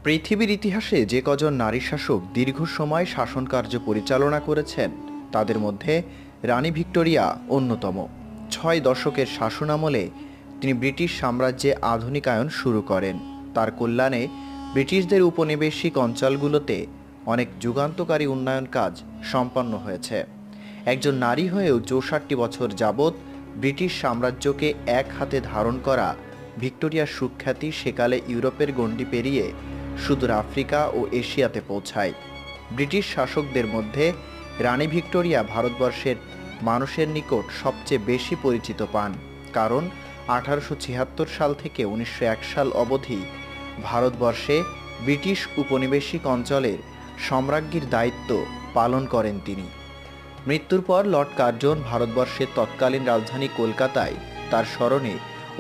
পৃথিবীর ইতিহাসে যে কজন নারী শাসক দীর্ঘ সময় শাসনকার্য পরিচালনা করেছেন তাদের মধ্যে রানী ভিক্টোরিয়া অন্যতম। ৬ দশকের শাসনামলে তিনি ব্রিটিশ সাম্রাজ্যে আধুনিকায়ন শুরু করেন। তার কল্যাণে ব্রিটিশদের উপনিবেশিক অঞ্চলগুলোতে অনেক যুগান্তকারী উন্নয়ন কাজ সম্পন্ন হয়েছে। একজন নারী হয়েও ৬৪ বছর যাবৎ ব্রিটিশ সাম্রাজ্যকে এক হাতে ধারণ করা ভিক্টোরিয়ার সুখ্যাতি সেকালে ইউরোপের গণ্ডি পেরিয়ে সুদূর আফ্রিকা ও এশিয়াতে পৌঁছায়। ব্রিটিশ শাসকদের মধ্যে রানী ভিক্টোরিয়া ভারতবর্ষের মানুষের নিকট সবচেয়ে বেশি পরিচিত পান, কারণ 1876 সাল থেকে 1901 সাল অবধি ভারতবর্ষে ব্রিটিশ উপনিবেশিক অঞ্চলের সম্রাজ্ঞীর দায়িত্ব পালন করেন তিনি। মৃত্যুর পর লর্ড কার্জন ভারতবর্ষের তৎকালীন রাজধানী কলকাতায় তার স্মরণে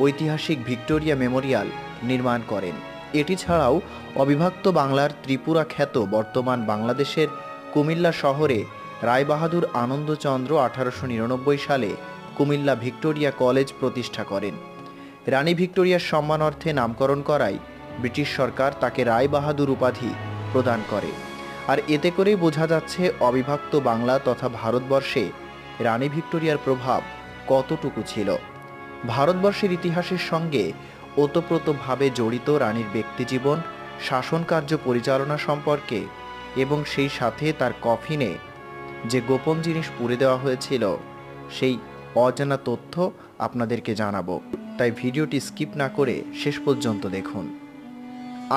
ঐতিহাসিক ভিক্টোরিয়া মেমোরিয়াল নির্মাণ করেন। এটি ছাড়াও অবিভক্ত বাংলার ত্রিপুরা খ্যাত বর্তমান বাংলাদেশের কুমিল্লা শহরে রায়বাহাদুর আনন্দচন্দ্র 1899 সালে কুমিল্লা ভিক্টোরিয়া কলেজ প্রতিষ্ঠা করেন। রানী ভিক্টোরিয়ার সম্মানার্থে নামকরণ করায় ব্রিটিশ সরকার তাকে রায়বাহাদুর উপাধি প্রদান করে। আর এতে করেই বোঝা যাচ্ছে অবিভক্ত বাংলা তথা ভারতবর্ষে রানী ভিক্টোরিয়ার প্রভাব কতটুকু ছিল। ভারতবর্ষের ইতিহাসের সঙ্গে ওতপ্রোতভাবে জড়িত রানীর ব্যক্তিজীবন, শাসনকার্য পরিচালনা সম্পর্কে এবং সেই সাথে তার কফিনে যে গোপন জিনিস পুরে দেওয়া হয়েছিল সেই অজানা তথ্য আপনাদেরকে জানাবো, তাই ভিডিওটি স্কিপ না করে শেষ পর্যন্ত দেখুন।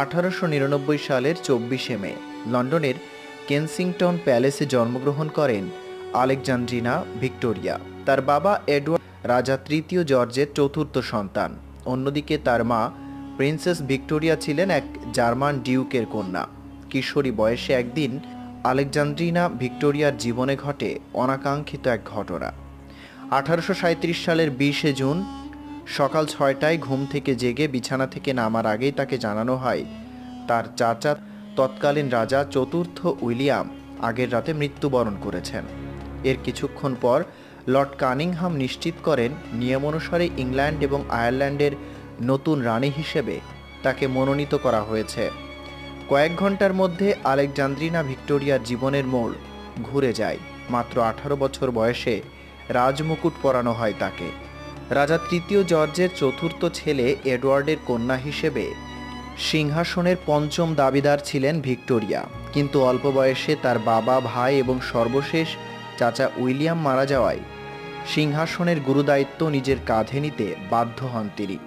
1899 সালের 24শে মে লন্ডনের কেনসিংটন প্যালেসে জন্মগ্রহণ করেন আলেকজান্দ্রিনা ভিক্টোরিয়া। তার বাবা এডওয়ার্ড রাজা তৃতীয় জর্জের চতুর্থ সন্তান। অন্যদিকে তার মা প্রিন্সেস ভিক্টোরিয়া ছিলেন এক জার্মান ডিউকের কন্যা। কিশোরী বয়সে একদিন আলেকজান্দ্রিনা ভিক্টোরিয়ার জীবনে ঘটে অনাকাঙ্ক্ষিত এক ঘটনা। 1837 সালের 20শে জুন সকাল 6টায় ঘুম থেকে জেগে বিছানা থেকে নামার আগেই তাকে জানানো হয় তার চাচা তৎকালীন রাজা চতুর্থ উইলিয়াম আগের রাতে মৃত্যুবরণ করেছেন। এর কিছুক্ষণ পর লর্ড কানিংহাম নিশ্চিত করেন নিয়ম অনুসারে ইংল্যান্ড এবং আয়ারল্যান্ডের নতুন রানী হিসেবে তাকে মনোনীত করা হয়েছে। কয়েক ঘন্টার মধ্যে আলেকজান্দ্রিনা ভিক্টোরিয়ার জীবনের মোড় ঘুরে যায়। মাত্র 18 বছর বয়সে রাজমুকুট পরানো হয় তাকে। রাজা তৃতীয় জর্জের চতুর্থ ছেলে এডওয়ার্ডের কন্যা হিসেবে সিংহাসনের পঞ্চম দাবিদার ছিলেন ভিক্টোরিয়া, কিন্তু অল্প বয়সে তার বাবা, ভাই এবং সর্বশেষ চাচা উইলিয়াম মারা যাওয়ায় সিংহাসনের গুরুদায়িত্ব নিজের কাঁধে নিতে বাধ্য হন তিনি।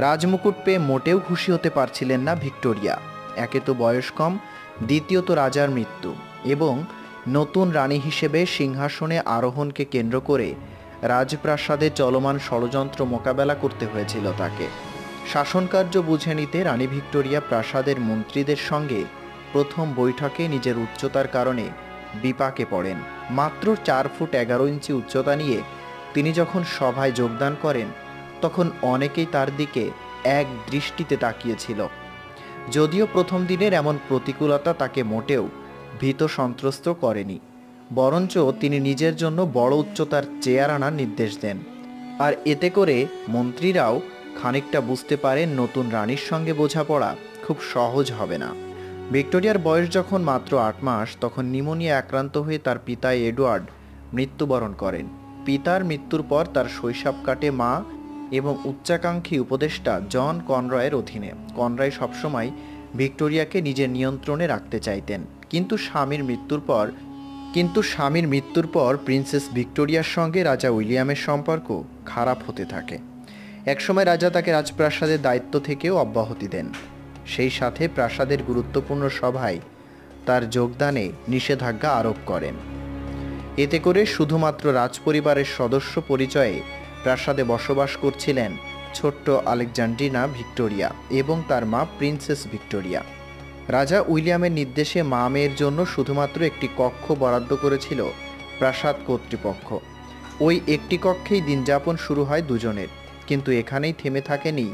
রাজমুকুট পেয়ে মোটেও খুশি হতে পারছিলেন না ভিক্টোরিয়া। একে তো বয়স কম, দ্বিতীয়ত রাজার মৃত্যু এবং নতুন রানী হিসেবে সিংহাসনে আরোহণকে কেন্দ্র করে রাজপ্রাসাদে চলমান ষড়যন্ত্র মোকাবেলা করতে হয়েছিল তাকে। শাসনকার্য বুঝে নিতে রানী ভিক্টোরিয়া প্রাসাদের মন্ত্রীদের সঙ্গে প্রথম বৈঠকে নিজের উচ্চতার কারণে বিপাকে পড়েন। মাত্র 4 ফুট 11 ইঞ্চি উচ্চতা নিয়ে তিনি যখন সভায় যোগদান করেন তখন অনেকেই তার দিকে এক দৃষ্টিতে তাকিয়েছিল। যদিও প্রথম দিনের এমন প্রতিকূলতা তাকে মোটেও ভীত সন্ত্রস্ত করেনি, বরঞ্চ তিনি নিজের জন্য বড় উচ্চতার চেয়ার আনার নির্দেশ দেন। আর এতে করে মন্ত্রীরাও খানিকটা বুঝতে পারেন নতুন রানীর সঙ্গে বোঝাপড়া খুব সহজ হবে না। ভিক্টোরিয়ার বয়স যখন মাত্র 8 মাস তখন নিউমোনিয়া আক্রান্ত হয়ে তার পিতা এডওয়ার্ড মৃত্যুবরণ করেন। পিতার মৃত্যুর পর তার শৈশব কাটে মা এবং উচ্চাকাঙ্ক্ষী উপদেষ্টা জন কনরয়ের অধীনে। কনরয় সবসময় ভিক্টোরিয়াকে নিজের নিয়ন্ত্রণে রাখতে চাইতেন, কিন্তু স্বামীর মৃত্যুর পর প্রিন্সেস ভিক্টোরিয়ার সঙ্গে রাজা উইলিয়ামের সম্পর্ক খারাপ হতে থাকে। একসময় রাজা তাকে রাজপ্রাসাদের দায়িত্ব থেকেও অব্যাহতি দেন। সেই সাথে প্রাসাদের গুরুত্বপূর্ণ সভায় তার যোগদানে নিষেধাজ্ঞা আরোপ করেন। এতে করে শুধুমাত্র রাজপরিবারের সদস্য পরিচয়ে প্রাসাদে বসবাস করছিলেন ছোট্ট আলেকজান্দ্রিনা ভিক্টোরিয়া এবং তার মা প্রিন্সেস ভিক্টোরিয়া। রাজা উইলিয়ামের নির্দেশে মা মেয়ের জন্য শুধুমাত্র একটি কক্ষ বরাদ্দ করেছিল প্রাসাদ কর্তৃপক্ষ। ওই একটি কক্ষেই দিনযাপন শুরু হয় দুজনের। কিন্তু এখানেই থেমে থাকেনি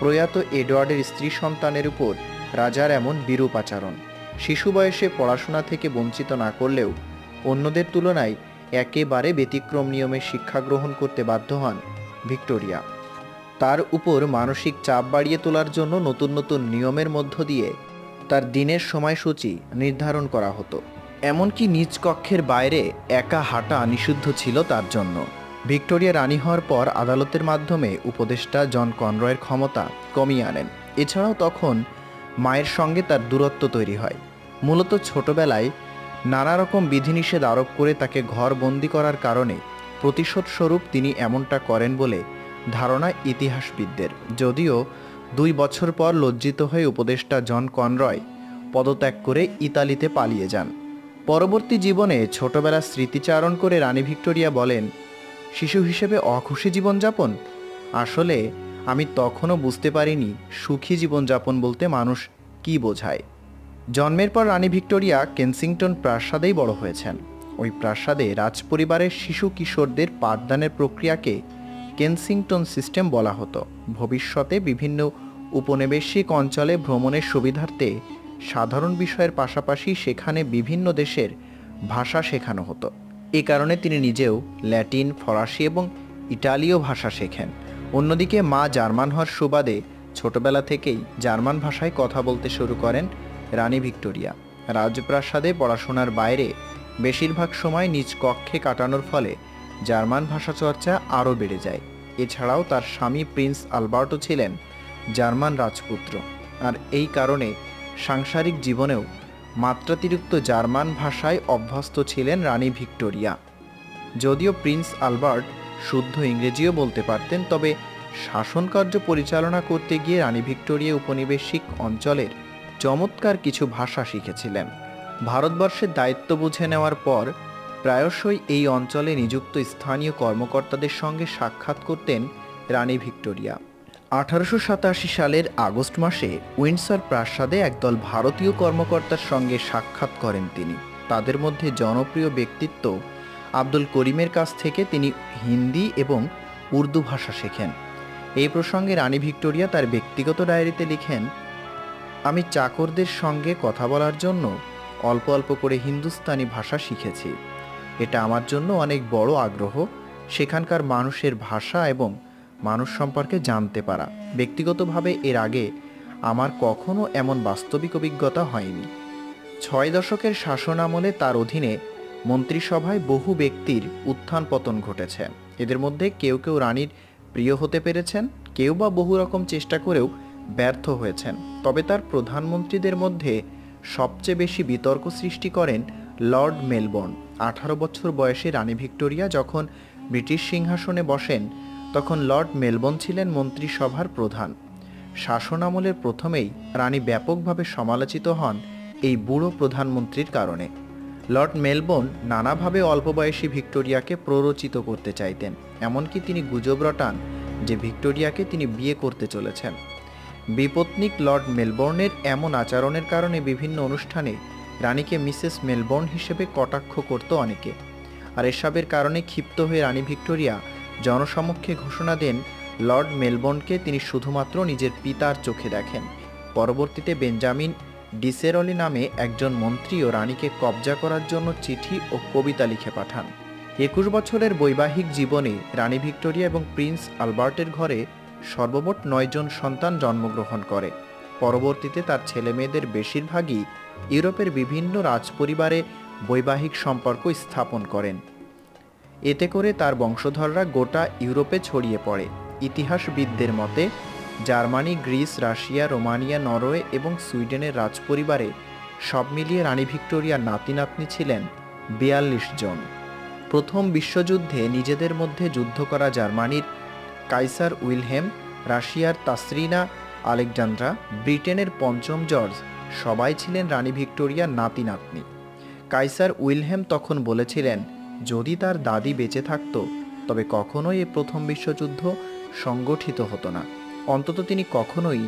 প্রয়াত এডওয়ার্ডের স্ত্রী সন্তানের উপর রাজার এমন বিরূপ আচরণ। শিশু বয়সে পড়াশোনা থেকে বঞ্চিত না করলেও অন্যদের তুলনায় একেবারে ব্যতিক্রম নিয়মে শিক্ষা গ্রহণ করতে বাধ্য হন ভিক্টোরিয়া। তার উপর মানসিক চাপ বাড়িয়ে তোলার জন্য নতুন নতুন নিয়মের মধ্য দিয়ে তার দিনের সময়সূচি নির্ধারণ করা হতো। এমনকি নিজ কক্ষের বাইরে একা হাঁটা নিষিদ্ধ ছিল তার জন্য। ভিক্টোরিয়া রানী হওয়ার পর আদালতের মাধ্যমে উপদেষ্টা জন কনরয়ের ক্ষমতা কমিয়ে আনেন। এছাড়াও তখন মায়ের সঙ্গে তার দূরত্ব তৈরি হয়। মূলত ছোটবেলায় নানা রকম বিধিনিষেধ আরোপ করে তাকে ঘরবন্দি করার কারণে প্রতিশোধ স্বরূপ তিনি এমনটা করেন বলে ধারণা ইতিহাসবিদদের। যদিও 2 বছর পর লজ্জিত হয়ে উপদেষ্টা জন কনরয় পদত্যাগ করে ইতালিতে পালিয়ে যান। পরবর্তী জীবনে ছোটবেলার স্মৃতিচারণ করে রানী ভিক্টোরিয়া বলেন, শিশু হিসেবে অখুশি জীবনযাপন? আসলে আমি তখনও বুঝতে পারিনি সুখী জীবনযাপন বলতে মানুষ কি বোঝায়। জন্মের পর রানী ভিক্টোরিয়া কেনসিংটন প্রাসাদেই বড় হয়েছেন। ওই প্রাসাদে রাজপরিবারের শিশু কিশোরদের পাঠদানের প্রক্রিয়াকে কেনসিংটন সিস্টেম বলা হতো। ভবিষ্যতে বিভিন্ন উপনিবেশিক অঞ্চলে ভ্রমণের সুবিধার্থে সাধারণ বিষয়ের পাশাপাশি সেখানে বিভিন্ন দেশের ভাষা শেখানো হতো। এ কারণে তিনি নিজেও ল্যাটিন, ফরাসি এবং ইটালীয় ভাষা শেখেন। অন্যদিকে মা জার্মান হওয়ার সুবাদে ছোটবেলা থেকেই জার্মান ভাষায় কথা বলতে শুরু করেন রানী ভিক্টোরিয়া। রাজপ্রাসাদে পড়াশোনার বাইরে বেশিরভাগ সময় নিজ কক্ষে কাটানোর ফলে জার্মান ভাষা চর্চা আরও বেড়ে যায়। এছাড়াও তার স্বামী প্রিন্স আলবার্টো ছিলেন জার্মান রাজপুত্র, আর এই কারণে সাংসারিক জীবনেও মাত্রাতিরিক্ত জার্মান ভাষায় অভ্যস্ত ছিলেন রানী ভিক্টোরিয়া। যদিও প্রিন্স আলবার্ট শুদ্ধ ইংরেজিও বলতে পারতেন, তবে শাসনকার্য পরিচালনা করতে গিয়ে রানী ভিক্টোরিয়া উপনিবেশিক অঞ্চলের চমৎকার কিছু ভাষা শিখেছিলেন। ভারতবর্ষের দায়িত্ব বুঝে নেওয়ার পর প্রায়শই এই অঞ্চলে নিযুক্ত স্থানীয় কর্মকর্তাদের সঙ্গে সাক্ষাৎ করতেন রানী ভিক্টোরিয়া। 1887 সালের আগস্ট মাসে উইন্ডসর প্রাসাদে একদল ভারতীয় কর্মকর্তার সঙ্গে সাক্ষাৎ করেন তিনি। তাদের মধ্যে জনপ্রিয় ব্যক্তিত্ব আব্দুল করিমের কাছ থেকে তিনি হিন্দি এবং উর্দু ভাষা শেখেন। এই প্রসঙ্গে রানী ভিক্টোরিয়া তার ব্যক্তিগত ডায়েরিতে লিখেন, আমি চাকরদের সঙ্গে কথা বলার জন্য অল্প অল্প করে হিন্দুস্তানি ভাষা শিখেছি। এটা আমার জন্য অনেক বড় আগ্রহ, সেখানকার মানুষের ভাষা এবং মানুষ সম্পর্কে জানতে পারা। ব্যক্তিগতভাবে এর আগে আমার কখনো এমন বাস্তবিক অভিজ্ঞতা হয়নি। 6 দশকের শাসন আমলে তার অধীনে মন্ত্রিসভায় বহু ব্যক্তির উত্থান পতন ঘটেছে। এদের মধ্যে কেউ কেউ রানীর প্রিয় হতে পেরেছেন, কেউ বা বহু রকম চেষ্টা করেও ব্যর্থ হয়েছেন। তবে তার প্রধানমন্ত্রীদের মধ্যে সবচেয়ে বেশি বিতর্ক সৃষ্টি করেন লর্ড মেলবোর্ন। 18 বছর বয়সে রানী ভিক্টোরিয়া যখন ব্রিটিশ সিংহাসনে বসেন, তখন লর্ড মেলবোর্ন ছিলেন মন্ত্রিসভার প্রধান। শাসন আমলের প্রথমেই রানী ব্যাপকভাবে সমালোচিত হন এই বুড়ো প্রধানমন্ত্রীর কারণে। লর্ড মেলবোর্ন নানাভাবে অল্প বয়সী ভিক্টোরিয়াকে প্ররোচিত করতে চাইতেন। এমনকি তিনি গুজব রটান যে ভিক্টোরিয়াকে তিনি বিয়ে করতে চলেছেন। বিপত্নিক লর্ড মেলবোর্নের এমন আচরণের কারণে বিভিন্ন অনুষ্ঠানে রানীকে মিসেস মেলবোর্ন হিসেবে কটাক্ষ করত অনেকে। আর এসবের কারণে ক্ষিপ্ত হয়ে রানী ভিক্টোরিয়া জনসমক্ষে ঘোষণা দেন লর্ড মেলবোর্নকে তিনি শুধুমাত্র নিজের পিতার চোখে দেখেন। পরবর্তীতে বেঞ্জামিন ডিসেরলি নামে একজন মন্ত্রীও রানীকে কবজা করার জন্য চিঠি ও কবিতা লিখে পাঠান। 21 বছরের বৈবাহিক জীবনে রানী ভিক্টোরিয়া এবং প্রিন্স আলবার্টের ঘরে সর্বমোট 9 জন সন্তান জন্মগ্রহণ করে। পরবর্তীতে তার ছেলেমেয়েদের বেশিরভাগই ইউরোপের বিভিন্ন রাজপরিবারে বৈবাহিক সম্পর্ক স্থাপন করেন। এতে করে তার বংশধররা গোটা ইউরোপে ছড়িয়ে পড়ে। ইতিহাসবিদদের মতে Germany, Greece, Russia, Romania, Norway এবং সুইডেনের রাজপরিবারে সব মিলিয়ে রানী ভিক্টোরিয়ার নাতি নাতনি ছিলেন 42 জন। প্রথম বিশ্বযুদ্ধে নিজেদের মধ্যে যুদ্ধ করা জার্মানির কাইসার উইলহেম, রাশিয়ার তাসরিনা আলেকজান্দ্রা, ব্রিটেনের পঞ্চম জর্জ সবাই ছিলেন রানী ভিক্টোরিয়ার নাতি নাতনি। কাইসার উইলহেম তখন বলেছিলেন, যদি তার দাদি বেঁচে থাকত তবে কখনোই এই প্রথম বিশ্বযুদ্ধ সংগঠিত হতো না। অন্তত তিনি কখনোই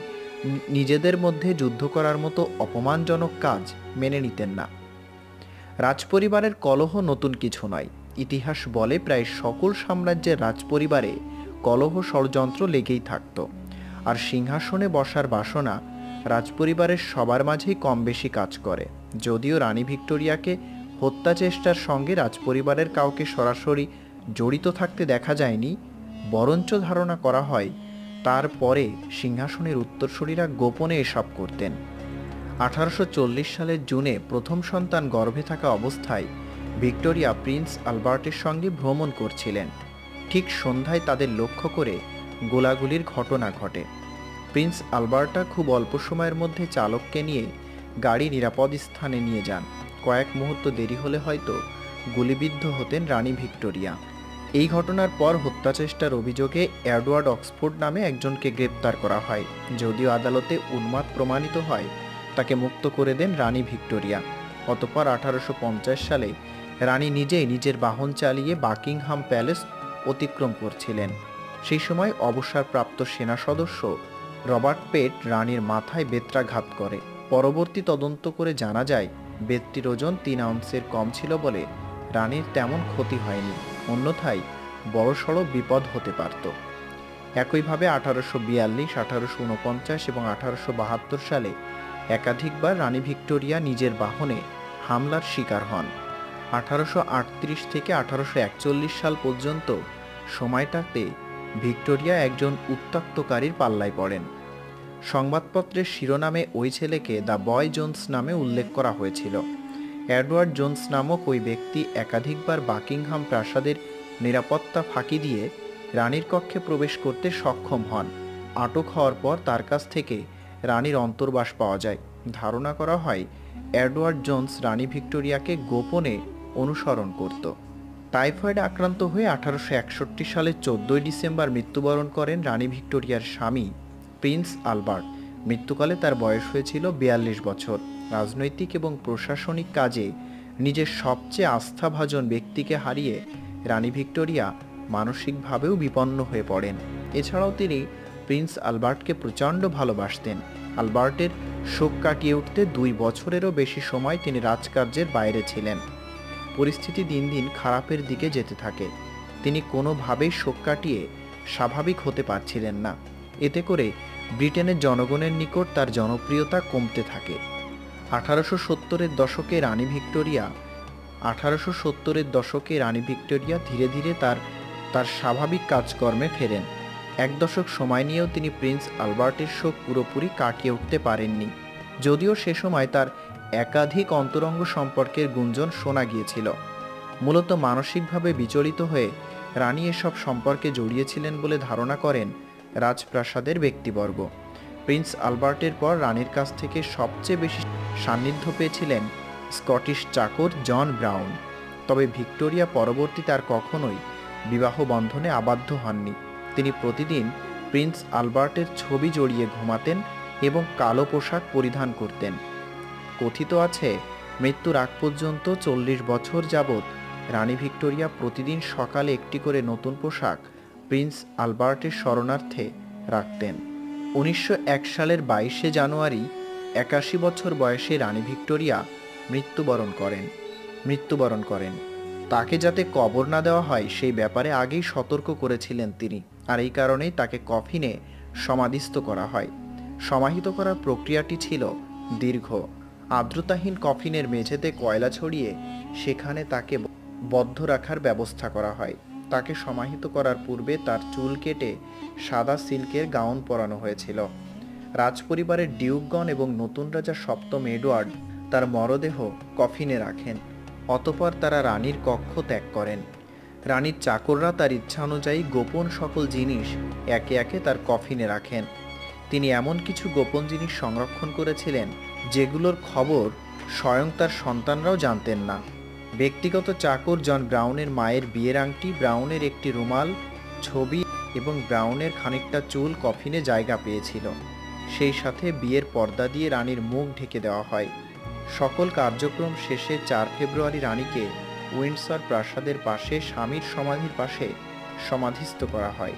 নিজেদের মধ্যে যুদ্ধ করার মতো অপমানজনক কাজ মেনে নিতেন না। রাজপরিবারের কলহ নতুন কিছু নয়। ইতিহাস বলে প্রায় সকল সাম্রাজ্যের রাজপরিবারে কলহ ষড়যন্ত্র লেগেই থাকত। আর সিংহাসনে বসার বাসনা রাজপরিবারের সবার মাঝেই কম বেশি কাজ করে। যদিও রানী ভিক্টোরিয়াকে হত্যা চেষ্টার সঙ্গে রাজপরিবারের কাউকে সরাসরি জড়িত থাকতে দেখা যায়নি, বরঞ্চ ধারণা করা হয় তারপরে সিংহাসনের উত্তরসূরিরা গোপনে এসব করতেন। 1840 সালের জুনে প্রথম সন্তান গর্ভে থাকা অবস্থায় ভিক্টোরিয়া প্রিন্স আলবার্টের সঙ্গে ভ্রমণ করছিলেন। ঠিক সন্ধ্যায় তাদের লক্ষ্য করে গোলাগুলির ঘটনা ঘটে। প্রিন্স আলবার্টা খুব অল্প সময়ের মধ্যে চালককে নিয়ে গাড়ি নিরাপদ স্থানে নিয়ে যান। কয়েক মুহূর্ত দেরি হলে হয়তো গুলিবিদ্ধ হতেন রানী ভিক্টোরিয়া। এই ঘটনার পর হত্যাচেষ্টার অভিযোগে এডওয়ার্ড অক্সফোর্ড নামে একজনকে গ্রেপ্তার করা হয়। যদিও আদালতে উন্মাদ প্রমাণিত হয়, তাকে মুক্ত করে দেন রানী ভিক্টোরিয়া। অতঃপর 1850 সালে রানী নিজেই নিজের বাহন চালিয়ে বাকিংহাম প্যালেস অতিক্রম করছিলেন। সেই সময় অবসরপ্রাপ্ত সেনা সদস্য রবার্ট পেট রানীর মাথায় বেত্রাঘাত করে। পরবর্তী তদন্ত করে জানা যায় বেতটির ওজন 3 আউন্সের কম ছিল বলে রানীর তেমন ক্ষতি হয়নি, অন্যথায় বড়সড় বিপদ হতে পারত। একইভাবে 1842, 1849 এবং 1872 সালে একাধিকবার রানী ভিক্টোরিয়া নিজের বাহনে হামলার শিকার হন। 1838 থেকে 1841 সাল পর্যন্ত সময়টাতে ভিক্টোরিয়া একজন উত্ত্যক্তকারীর পাল্লায় পড়েন। সংবাদপত্রের শিরোনামে ওই ছেলেকে দ্য বয় জোন্স নামে উল্লেখ করা হয়েছিল। এডওয়ার্ড জোন্স নামক ওই ব্যক্তি একাধিকবার বাকিংহাম প্রাসাদের নিরাপত্তা ফাঁকি দিয়ে রানীর কক্ষে প্রবেশ করতে সক্ষম হন। আটক হওয়ার পর তার কাছ থেকে রানীর অন্তর্বাস পাওয়া যায়। ধারণা করা হয় এডওয়ার্ড জোন্স রানী ভিক্টোরিয়াকে গোপনে অনুসরণ করত। টাইফয়েডে আক্রান্ত হয়ে 1861 সালের 14 ডিসেম্বর মৃত্যুবরণ করেন রানী ভিক্টোরিয়ার স্বামী প্রিন্স আলবার্ট। মৃত্যুকালে তার বয়স হয়েছিল 42 বছর। রাজনৈতিক এবং প্রশাসনিক কাজে নিজের সবচেয়ে আস্থাভাজন ব্যক্তিকে হারিয়ে রানী ভিক্টোরিয়া মানসিকভাবেও বিপন্ন হয়ে পড়েন। এছাড়াও তিনি প্রিন্স আলবার্টকে প্রচণ্ড ভালোবাসতেন। আলবার্টের শোক কাটিয়ে উঠতে 2 বছরেরও বেশি সময় তিনি রাজকার্যের বাইরে ছিলেন। পরিস্থিতি দিন দিন খারাপের দিকে যেতে থাকে। তিনি কোনোভাবেই শোক কাটিয়ে স্বাভাবিক হতে পারছিলেন না। এতে করে ব্রিটেনের জনগণের নিকট তার জনপ্রিয়তা কমতে থাকে। 1870-এর দশকে রানী ভিক্টোরিয়া ধীরে ধীরে তার স্বাভাবিক কাজকর্মে ফেরেন। 1 দশক সময় নিয়েও তিনি প্রিন্স আলবার্টের শোক পুরোপুরি কাটিয়ে উঠতে পারেননি। যদিও সে সময় তার একাধিক অন্তরঙ্গ সম্পর্কের গুঞ্জন শোনা গিয়েছিল। মূলত মানসিকভাবে বিচলিত হয়ে রানী এসব সম্পর্কে জড়িয়েছিলেন বলে ধারণা করেন রাজপ্রাসাদের ব্যক্তিবর্গ। প্রিন্স আলবার্টের পর রানীর কাছ থেকে সবচেয়ে বেশি সান্নিধ্য পেয়েছিলেন স্কটিশ চাকর জন ব্রাউন। তবে ভিক্টোরিয়া পরবর্তীতে আর কখনোই বিবাহ বন্ধনে আবদ্ধ হননি। তিনি প্রতিদিন প্রিন্স আলবার্টের ছবি জড়িয়ে ঘুমাতেন এবং কালো পোশাক পরিধান করতেন। কথিত আছে মৃত্যুর আগ পর্যন্ত 40 বছর যাবৎ রানী ভিক্টোরিয়া প্রতিদিন সকালে একটি করে নতুন পোশাক প্রিন্স আলবার্টের স্মরণার্থে রাখতেন। 1901 সালের 22শে জানুয়ারি 81 বছর বয়সে রানী ভিক্টোরিয়া মৃত্যুবরণ করেন। তাকে যাতে কবর না দেওয়া হয় সেই ব্যাপারে আগেই সতর্ক করেছিলেন তিনি, আর এই কারণেই তাকে কফিনে সমাধিস্থ করা হয়। সমাহিত করার প্রক্রিয়াটি ছিল দীর্ঘ। আর্দ্রতাহীন কফিনের মেঝেতে কয়লা ছড়িয়ে সেখানে তাকে বদ্ধ রাখার ব্যবস্থা করা হয়। তাকে সমাহিত করার পূর্বে তার চুল কেটে সাদা সিল্কের গাউন পরানো হয়েছিল। রাজপরিবারের ডিউকগণ এবং নতুন রাজা সপ্তম এডওয়ার্ড তার মরদেহ কফিনে রাখেন। অতঃপর তারা রানীর কক্ষ ত্যাগ করেন। রানীর চাকররা তার ইচ্ছা অনুযায়ী গোপন সকল জিনিস একে একে তার কফিনে রাখেন। তিনি এমন কিছু গোপন জিনিস সংরক্ষণ করেছিলেন যেগুলোর খবর স্বয়ং তার সন্তানরাও জানতেন না। ব্যক্তিগত চাকর জন ব্রাউনের মায়ের বিয়ের আংটি, ব্রাউনের একটি রুমাল, ছবি এবং ব্রাউনের খানিকটা চুল কফিনে জায়গা পেয়েছিল। সেই সাথে বিয়ের পর্দা দিয়ে রানীর মুখ ঢেকে দেওয়া হয়। সকল কার্যক্রম শেষে 4 ফেব্রুয়ারি রানীকে উইন্ডসর প্রাসাদের পাশে স্বামীর সমাধির পাশে সমাধিস্থ করা হয়।